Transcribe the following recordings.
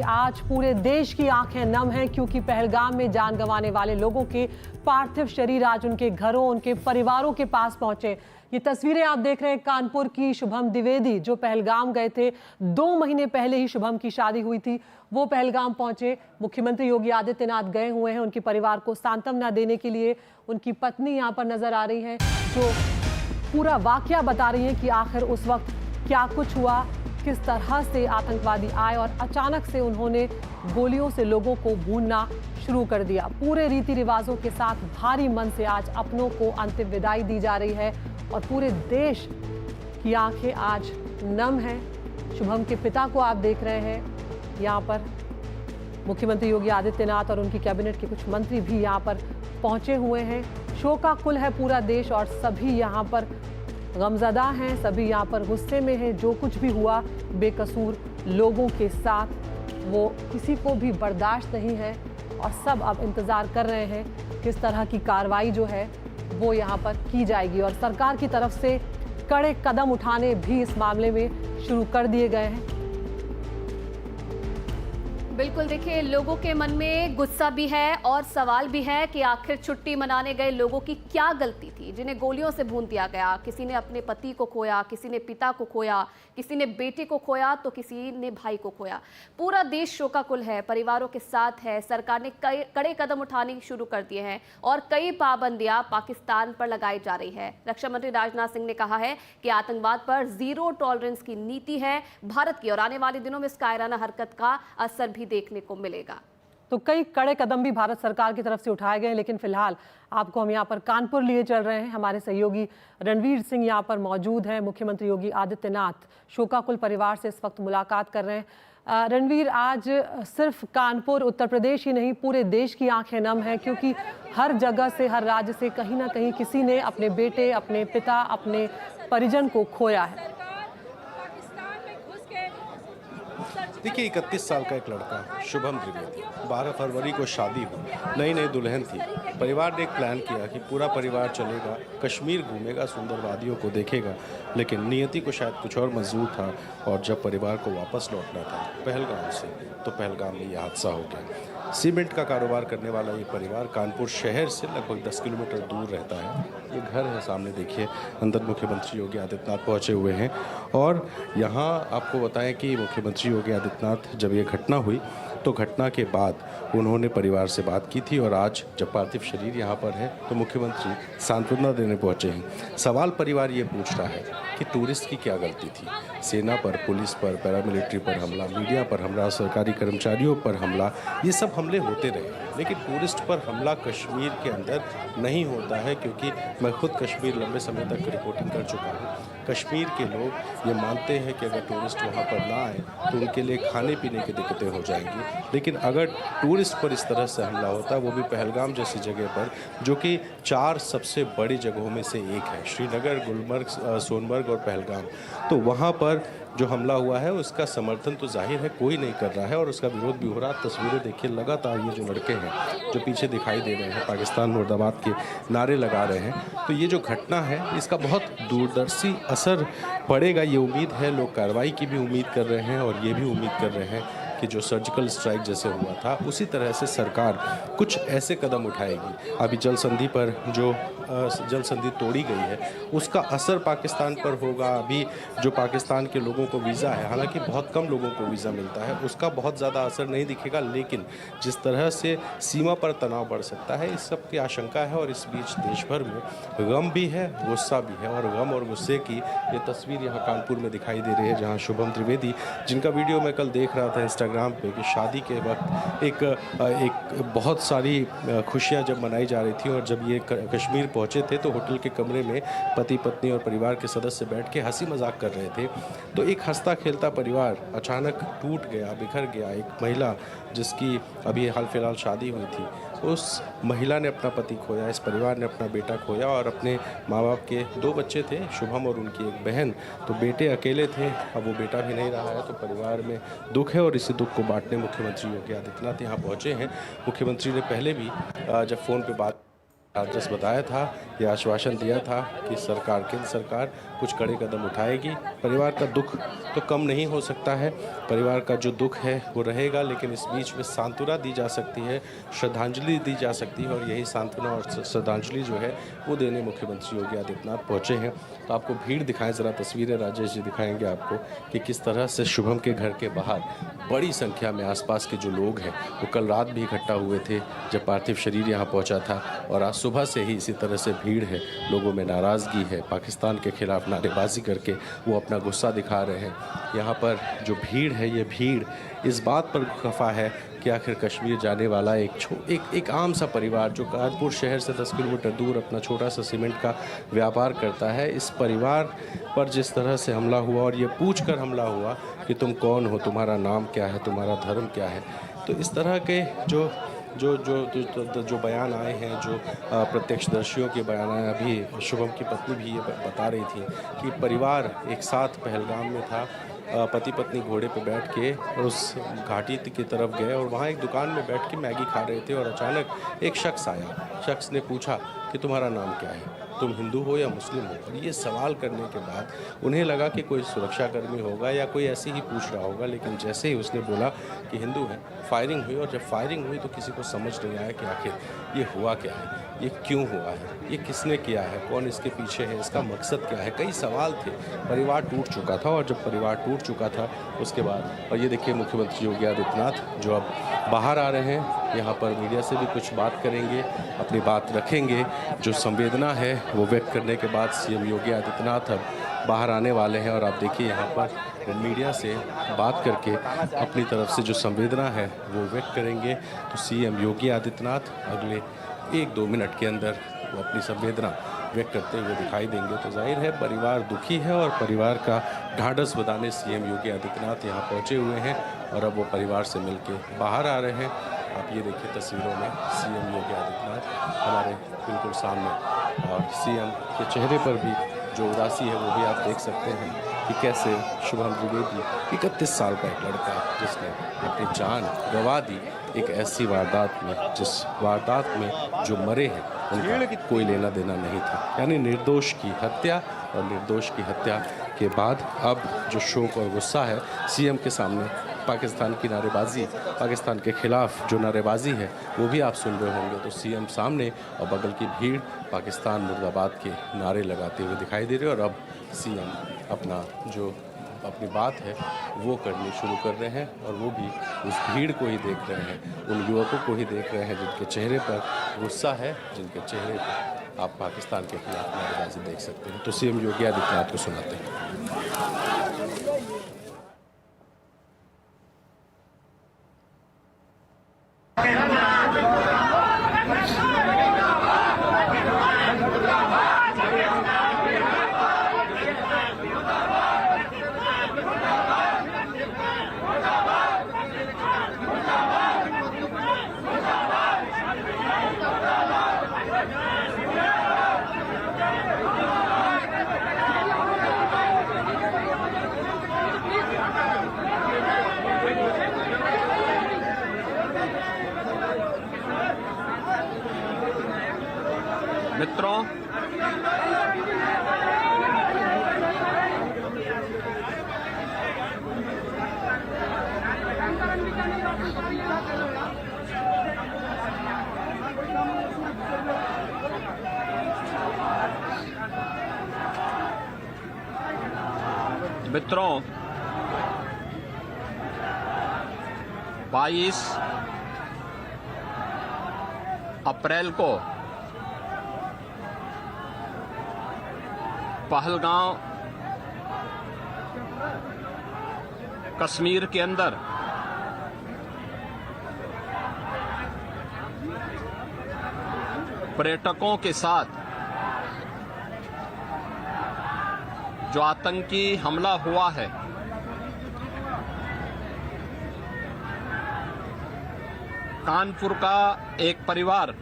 आज पूरे देश की आंखें नम हैं क्योंकि पहलगाम में जान गंवाने वाले लोगों के पार्थिव शरीर आज उनके घरों, उनके परिवारों के पास पहुंचे। ये तस्वीरें आप देख रहे हैं कानपुर की शुभम द्विवेदी जो पहलगाम गए थे। 2 महीने पहले ही शुभम की शादी हुई थी, वो पहलगाम पहुंचे। मुख्यमंत्री योगी आदित्यनाथ गए हुए हैं उनके परिवार को सांत्वना देने के लिए। उनकी पत्नी यहाँ पर नजर आ रही है जो पूरा वाकया बता रही है कि आखिर उस वक्त क्या कुछ हुआ, किस तरह से आतंकवादी आए और अचानक से उन्होंने गोलियों से लोगों को भूनना शुरू कर दिया। पूरे रीति रिवाजों के साथ भारी मन से आज अपनों को अंतिम विदाई दी जा रही है और पूरे देश की आंखें आज नम हैं। शुभम के पिता को आप देख रहे हैं यहाँ पर। मुख्यमंत्री योगी आदित्यनाथ और उनकी कैबिनेट के कुछ मंत्री भी यहाँ पर पहुंचे हुए हैं। शोकाकुल है पूरा देश और सभी यहाँ पर गमज़दा हैं, सभी यहाँ पर गुस्से में हैं। जो कुछ भी हुआ बेकसूर लोगों के साथ वो किसी को भी बर्दाश्त नहीं है और सब अब इंतज़ार कर रहे हैं किस तरह की कार्रवाई जो है वो यहाँ पर की जाएगी। और सरकार की तरफ से कड़े कदम उठाने भी इस मामले में शुरू कर दिए गए हैं। बिल्कुल, देखिए लोगों के मन में गुस्सा भी है और सवाल भी है कि आखिर छुट्टी मनाने गए लोगों की क्या गलती थी जिन्हें गोलियों से भून दिया गया। किसी ने अपने पति को खोया, किसी ने पिता को खोया, किसी ने बेटे को खोया तो किसी ने भाई को खोया। पूरा देश शोकाकुल है, परिवारों के साथ है। सरकार ने कड़े कदम उठाने शुरू कर दिए हैं और कई पाबंदियां पाकिस्तान पर लगाई जा रही है। रक्षा मंत्री राजनाथ सिंह ने कहा है कि आतंकवाद पर जीरो टॉलरेंस की नीति है भारत की और आने वाले दिनों में इस कायराना हरकत का असर भी देखने को मिलेगा। तो कई कड़े कदम भी भारत सरकार की तरफ से उठाए गए, लेकिन फिलहाल आपको हम यहाँ पर कानपुर लिए चल रहे हैं। हमारे सहयोगी रणवीर सिंह यहाँ पर मौजूद हैं। मुख्यमंत्री योगी आदित्यनाथ शोकाकुल परिवार से इस वक्त मुलाकात कर रहे हैं। रणवीर, आज सिर्फ कानपुर उत्तर प्रदेश ही नहीं पूरे देश की आंखें नम हैं क्योंकि हर जगह से, हर राज्य से कहीं ना कहीं किसी ने अपने बेटे, अपने पिता, अपने परिजन को खोया है। देखिए, 31 साल का एक लड़का शुभम द्विवेदी, 12 फरवरी को शादी हुई, नई नई दुल्हन थी। परिवार ने एक प्लान किया कि पूरा परिवार चलेगा, कश्मीर घूमेगा, सुंदर वादियों को देखेगा, लेकिन नियति को शायद कुछ और मंजूर था। और जब परिवार को वापस लौटना था पहलगाम से, तो पहलगाम में यह हादसा हो गया। सीमेंट का कारोबार करने वाला ये परिवार कानपुर शहर से लगभग 10 किलोमीटर दूर रहता है। ये घर है सामने, देखिए अंदर मुख्यमंत्री योगी आदित्यनाथ पहुंचे हुए हैं। और यहाँ आपको बताएं कि मुख्यमंत्री योगी आदित्यनाथ जब ये घटना हुई तो घटना के बाद उन्होंने परिवार से बात की थी और आज जब पार्थिव शरीर यहाँ पर है तो मुख्यमंत्री सांत्वना देने पहुँचे हैं। सवाल परिवार ये पूछ रहा है कि टूरिस्ट की क्या गलती थी। सेना पर, पुलिस पर, पैरामिलिट्री पर हमला, मीडिया पर हमला, सरकारी कर्मचारियों पर हमला, ये सब हमले होते रहे, लेकिन टूरिस्ट पर हमला कश्मीर के अंदर नहीं होता है। क्योंकि मैं खुद कश्मीर लंबे समय तक रिपोर्टिंग कर चुका हूँ। कश्मीर के लोग ये मानते हैं कि अगर टूरिस्ट वहाँ पर ना आए तो उनके लिए खाने पीने की दिक्कतें हो जाएंगी। लेकिन अगर टूरिस्ट पर इस तरह से हमला होता है, वो भी पहलगाम जैसी जगह पर, जो कि 4 सबसे बड़ी जगहों में से एक है, श्रीनगर, गुलमर्ग, सोनमर्ग और पहलगाम, तो वहाँ पर जो हमला हुआ है उसका समर्थन तो जाहिर है कोई नहीं कर रहा है और उसका विरोध भी हो रहा है। तस्वीरें देखिए, लगातार ये जो लड़के हैं जो पीछे दिखाई दे रहे हैं पाकिस्तान मुर्दाबाद के नारे लगा रहे हैं। तो ये जो घटना है इसका बहुत दूरदर्शी असर पड़ेगा, ये उम्मीद है। लोग कार्रवाई की भी उम्मीद कर रहे हैं और ये भी उम्मीद कर रहे हैं कि जो सर्जिकल स्ट्राइक जैसे हुआ था उसी तरह से सरकार कुछ ऐसे कदम उठाएगी। अभी जल संधि पर जो जल संधि तोड़ी गई है उसका असर पाकिस्तान पर होगा। अभी जो पाकिस्तान के लोगों को वीज़ा है, हालांकि बहुत कम लोगों को वीज़ा मिलता है, उसका बहुत ज़्यादा असर नहीं दिखेगा। लेकिन जिस तरह से सीमा पर तनाव बढ़ सकता है, इस सब की आशंका है। और इस बीच देश भर में गम भी है, गुस्सा भी है। और गम और गुस्से की ये तस्वीर यहाँ कानपुर में दिखाई दे रही है, जहाँ शुभम द्विवेदी, जिनका वीडियो मैं कल देख रहा था इंस्टाग्राम पे, कि शादी के वक्त एक बहुत सारी खुशियाँ जब मनाई जा रही थी और जब ये कश्मीर पहुंचे थे तो होटल के कमरे में पति, पत्नी और परिवार के सदस्य बैठ के हंसी मजाक कर रहे थे। तो एक हंसता खेलता परिवार अचानक टूट गया, बिखर गया। एक महिला जिसकी अभी हाल फिलहाल शादी हुई थी, उस महिला ने अपना पति खोया, इस परिवार ने अपना बेटा खोया और अपने माँ बाप के 2 बच्चे थे, शुभम और उनकी एक बहन। तो बेटे अकेले थे, अब वो बेटा भी नहीं रहा है। तो परिवार में दुख है और इसी दुख को बांटने मुख्यमंत्री योगी आदित्यनाथ यहाँ पहुँचे हैं। मुख्यमंत्री ने पहले भी जब फ़ोन पे बात एड्रेस बताया था, ये आश्वासन दिया था कि सरकार, केंद्र सरकार कुछ कड़े कदम उठाएगी। परिवार का दुख तो कम नहीं हो सकता है, परिवार का जो दुख है वो रहेगा, लेकिन इस बीच में सांत्वना दी जा सकती है, श्रद्धांजलि दी जा सकती है, और यही सांत्वना और श्रद्धांजलि जो है वो देने मुख्यमंत्री योगी आदित्यनाथ पहुँचे हैं। तो आपको भीड़ दिखाएं, ज़रा तस्वीरें राजेश जी दिखाएंगे आपको कि किस तरह से शुभम के घर के बाहर बड़ी संख्या में आसपास के जो लोग हैं वो कल रात भी इकट्ठा हुए थे जब पार्थिव शरीर यहाँ पहुँचा था, और आज सुबह से ही इसी तरह से भीड़ है, लोगों में नाराज़गी है, पाकिस्तान के खिलाफ नारेबाजी करके वो अपना गुस्सा दिखा रहे हैं। यहाँ पर जो भीड़ है, ये भीड़ इस बात पर खफा है कि आखिर कश्मीर जाने वाला एक आम सा परिवार जो कानपुर शहर से 10 किलोमीटर दूर अपना छोटा सा सीमेंट का व्यापार करता है, इस परिवार पर जिस तरह से हमला हुआ, और ये पूछ कर हमला हुआ कि तुम कौन हो, तुम्हारा नाम क्या है, तुम्हारा धर्म क्या है, तो इस तरह के जो बयान आए हैं, जो प्रत्यक्षदर्शियों के बयान आए, अभी शुभम की पत्नी भी ये बता रही थी कि परिवार एक साथ पहलगाम में था, पति पत्नी घोड़े पे बैठ के और उस घाटी की तरफ गए और वहाँ एक दुकान में बैठ के मैगी खा रहे थे, और अचानक एक शख्स आया। शख्स ने पूछा कि तुम्हारा नाम क्या है, तुम हिंदू हो या मुस्लिम हो। और ये सवाल करने के बाद उन्हें लगा कि कोई सुरक्षाकर्मी होगा या कोई ऐसे ही पूछ रहा होगा, लेकिन जैसे ही उसने बोला कि हिंदू है, फायरिंग हुई, और जब फायरिंग हुई तो किसी को समझ नहीं आया कि आखिर ये हुआ क्या है, ये क्यों हुआ है, ये किसने किया है, कौन इसके पीछे है, इसका मकसद क्या है। कई सवाल थे, परिवार टूट चुका था, और जब परिवार टूट चुका था उसके बाद, और ये देखिए मुख्यमंत्री योगी आदित्यनाथ जो अब बाहर आ रहे हैं, यहाँ पर मीडिया से भी कुछ बात करेंगे, अपनी बात रखेंगे, जो संवेदना है वो व्यक्त करने के बाद सीएम योगी आदित्यनाथ अब बाहर आने वाले हैं। और आप देखिए यहाँ पर मीडिया से बात करके अपनी तरफ से जो संवेदना है वो व्यक्त करेंगे। तो सीएम योगी आदित्यनाथ अगले 1-2 मिनट के अंदर वो अपनी संवेदना व्यक्त करते हुए दिखाई देंगे। तो जाहिर है परिवार दुखी है, और परिवार का ढाढ़स बधाने सीएम योगी आदित्यनाथ यहाँ पहुँचे हुए हैं, और अब वो परिवार से मिलके बाहर आ रहे हैं। आप ये देखिए तस्वीरों में सीएम योगी आदित्यनाथ हमारे बिल्कुल सामने, और सीएम के चेहरे पर भी जो उदासी है वो भी आप देख सकते हैं कि कैसे शुभम द्विवेदी 31 साल का एक लड़का जिसने अपनी जान गंवा दी एक ऐसी वारदात में, जिस वारदात में जो मरे हैं उनका कोई लेना देना नहीं था, यानी निर्दोष की हत्या। और निर्दोष की हत्या के बाद अब जो शोक और गुस्सा है सीएम के सामने, पाकिस्तान की नारेबाजी, पाकिस्तान के खिलाफ जो नारेबाजी है वो भी आप सुन रहे होंगे। तो सीएम सामने और बगल की भीड़ पाकिस्तान मुर्दाबाद के नारे लगाते हुए दिखाई दे रहे हैं, और अब सीएम अपना जो अपनी बात है वो करनी शुरू कर रहे हैं, और वो भी उस भीड़ को ही देख रहे हैं, उन युवकों को ही देख रहे हैं जिनके चेहरे पर गुस्सा है, जिनके चेहरे पर आप पाकिस्तान के खिलाफ नारेबाजी देख सकते हैं। तो सीएम योगी आदित्यनाथ को सुनाते हैं। मित्रों, मित्रों 22 अप्रैल को पहलगांव कश्मीर के अंदर पर्यटकों के साथ जो आतंकी हमला हुआ है, कानपुर का एक परिवार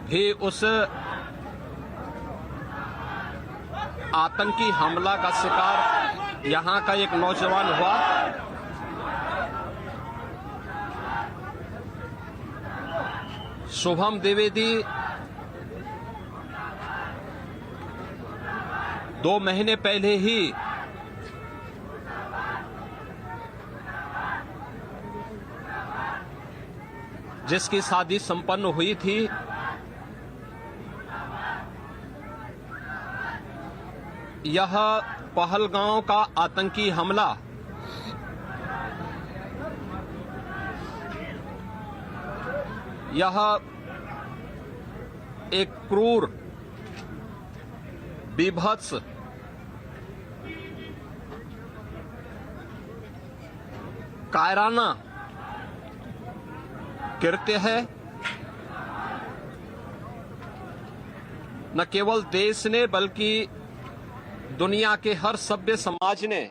भी उस आतंकी हमला का शिकार यहाँ का एक नौजवान हुआ। शुभम द्विवेदी 2 महीने पहले ही जिसकी शादी संपन्न हुई थी, यह पहलगांव का आतंकी हमला यह एक क्रूर, बीभत्स, कायराना कृत्य है। न केवल देश ने बल्कि दुनिया के हर सभ्य समाज ने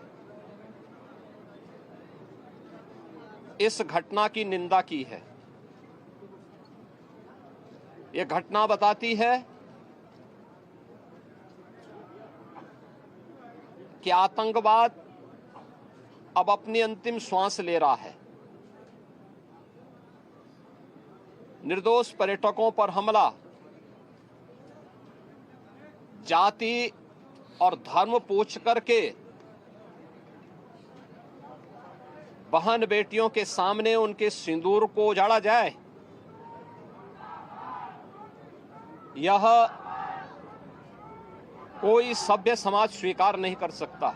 इस घटना की निंदा की है। यह घटना बताती है कि आतंकवाद अब अपनी अंतिम श्वास ले रहा है। निर्दोष पर्यटकों पर हमला जाति और धर्म पूछ करके बहन बेटियों के सामने उनके सिंदूर को उजाड़ा जाए, यह कोई सभ्य समाज स्वीकार नहीं कर सकता।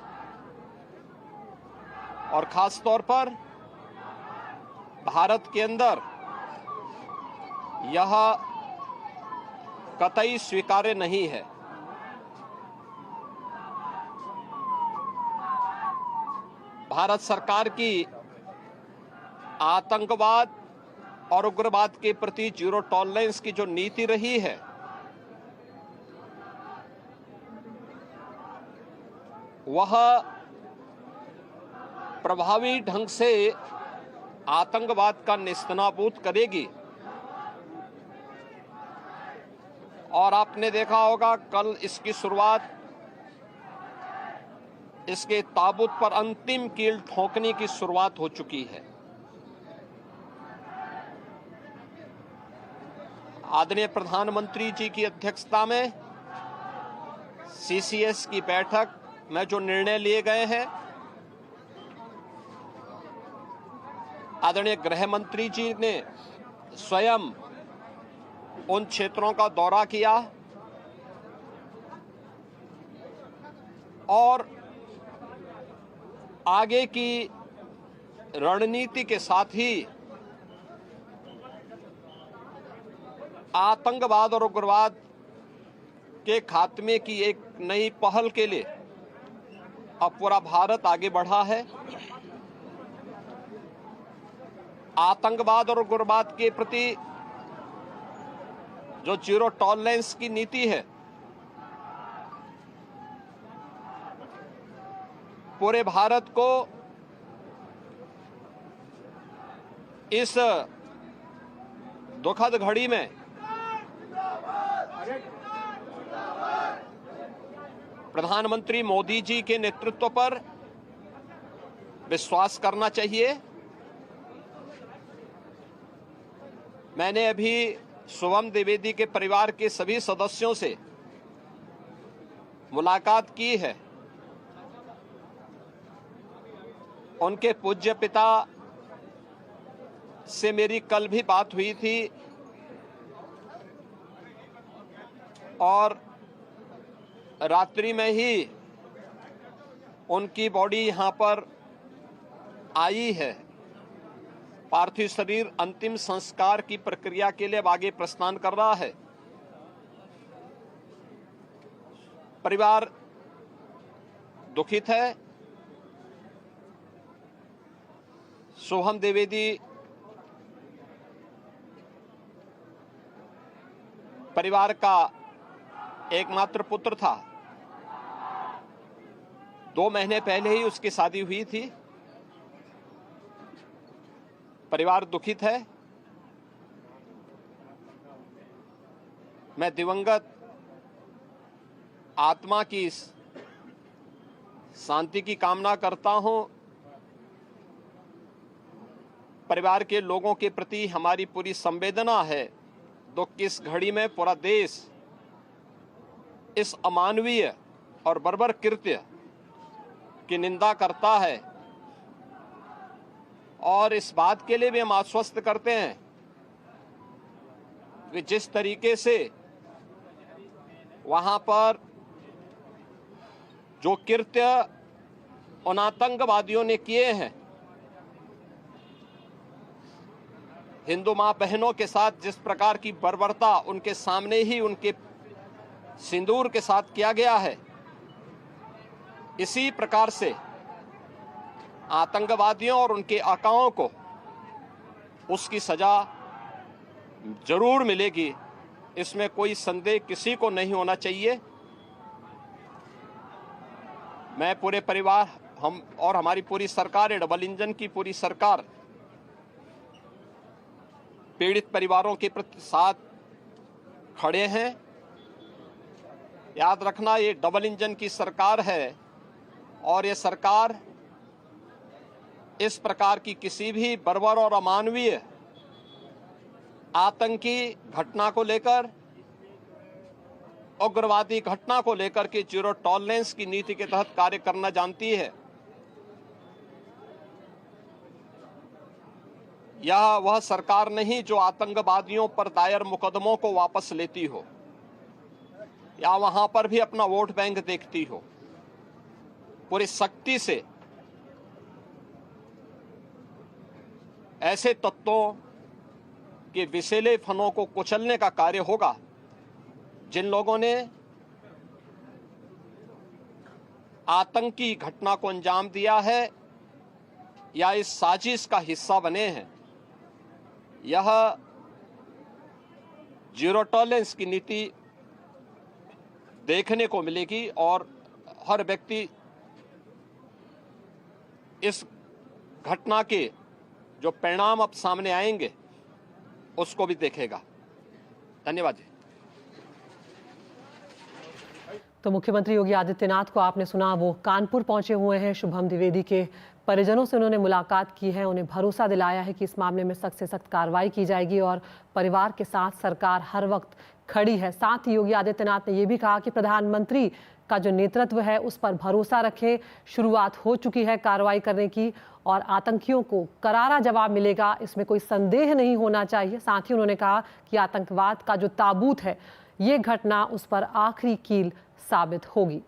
और खास तौर पर भारत के अंदर यह कतई स्वीकार्य नहीं है। भारत सरकार की आतंकवाद और उग्रवाद के प्रति जीरो टॉलरेंस की जो नीति रही है, वह प्रभावी ढंग से आतंकवाद का नेस्तनाबूद करेगी। और आपने देखा होगा कल इसकी शुरुआत, इसके ताबूत पर अंतिम कील ठोकने की शुरुआत हो चुकी है। आदरणीय प्रधानमंत्री जी की अध्यक्षता में सीसीएस की बैठक में जो निर्णय लिए गए हैं, आदरणीय गृह मंत्री जी ने स्वयं उन क्षेत्रों का दौरा किया और आगे की रणनीति के साथ ही आतंकवाद और उग्रवाद के खात्मे की एक नई पहल के लिए अब पूरा भारत आगे बढ़ा है। आतंकवाद और उग्रवाद के प्रति जो जीरो टॉलरेंस की नीति है, पूरे भारत को इस दुखद घड़ी में प्रधानमंत्री मोदी जी के नेतृत्व पर विश्वास करना चाहिए। मैंने अभी शुभम द्विवेदी के परिवार के सभी सदस्यों से मुलाकात की है। उनके पूज्य पिता से मेरी कल भी बात हुई थी और रात्रि में ही उनकी बॉडी यहां पर आई है। पार्थिव शरीर अंतिम संस्कार की प्रक्रिया के लिए अब आगे प्रस्थान कर रहा है। परिवार दुखित है। शुभम द्विवेदी परिवार का एकमात्र पुत्र था। 2 महीने पहले ही उसकी शादी हुई थी। परिवार दुखित है। मैं दिवंगत आत्मा की शांति की कामना करता हूं। परिवार के लोगों के प्रति हमारी पूरी संवेदना है, दुख की इस घड़ी में पूरा देश इस अमानवीय और बर्बर कृत्य की निंदा करता है और इस बात के लिए भी हम आश्वस्त करते हैं कि जिस तरीके से वहां पर जो कृत्य उन आतंकवादियों ने किए हैं, हिंदू मां बहनों के साथ जिस प्रकार की बर्बरता उनके सामने ही उनके सिंदूर के साथ किया गया है, इसी प्रकार से आतंकवादियों और उनके आकाओं को उसकी सजा जरूर मिलेगी, इसमें कोई संदेह किसी को नहीं होना चाहिए। मैं पूरे परिवार, हम और हमारी पूरी सरकार, डबल इंजन की पूरी सरकार पीड़ित परिवारों के प्रति साथ खड़े हैं। याद रखना, ये डबल इंजन की सरकार है और ये सरकार इस प्रकार की किसी भी बर्बर और अमानवीय आतंकी घटना को लेकर, उग्रवादी घटना को लेकर के जीरो टॉलरेंस की नीति के तहत कार्य करना जानती है। यह वह सरकार नहीं जो आतंकवादियों पर दायर मुकदमों को वापस लेती हो या वहां पर भी अपना वोट बैंक देखती हो। पूरी सख्ती से ऐसे तत्वों के विषैले फनों को कुचलने का कार्य होगा जिन लोगों ने आतंकी घटना को अंजाम दिया है या इस साजिश का हिस्सा बने हैं। यह जीरो टॉलरेंस की नीति देखने को मिलेगी और हर व्यक्ति इस घटना के जो परिणाम अब सामने आएंगे उसको भी देखेगा। धन्यवाद जी। तो मुख्यमंत्री योगी आदित्यनाथ को आपने सुना, वो कानपुर पहुंचे हुए हैं। शुभम द्विवेदी के परिजनों से उन्होंने मुलाकात की है, उन्हें भरोसा दिलाया है कि इस मामले में सख्त से सख्त कार्रवाई की जाएगी और परिवार के साथ सरकार हर वक्त खड़ी है। साथ ही योगी आदित्यनाथ ने यह भी कहा कि प्रधानमंत्री का जो नेतृत्व है उस पर भरोसा रखें। शुरुआत हो चुकी है कार्रवाई करने की और आतंकियों को करारा जवाब मिलेगा, इसमें कोई संदेह नहीं होना चाहिए। साथ ही उन्होंने कहा कि आतंकवाद का जो ताबूत है, ये घटना उस पर आखिरी कील साबित होगी।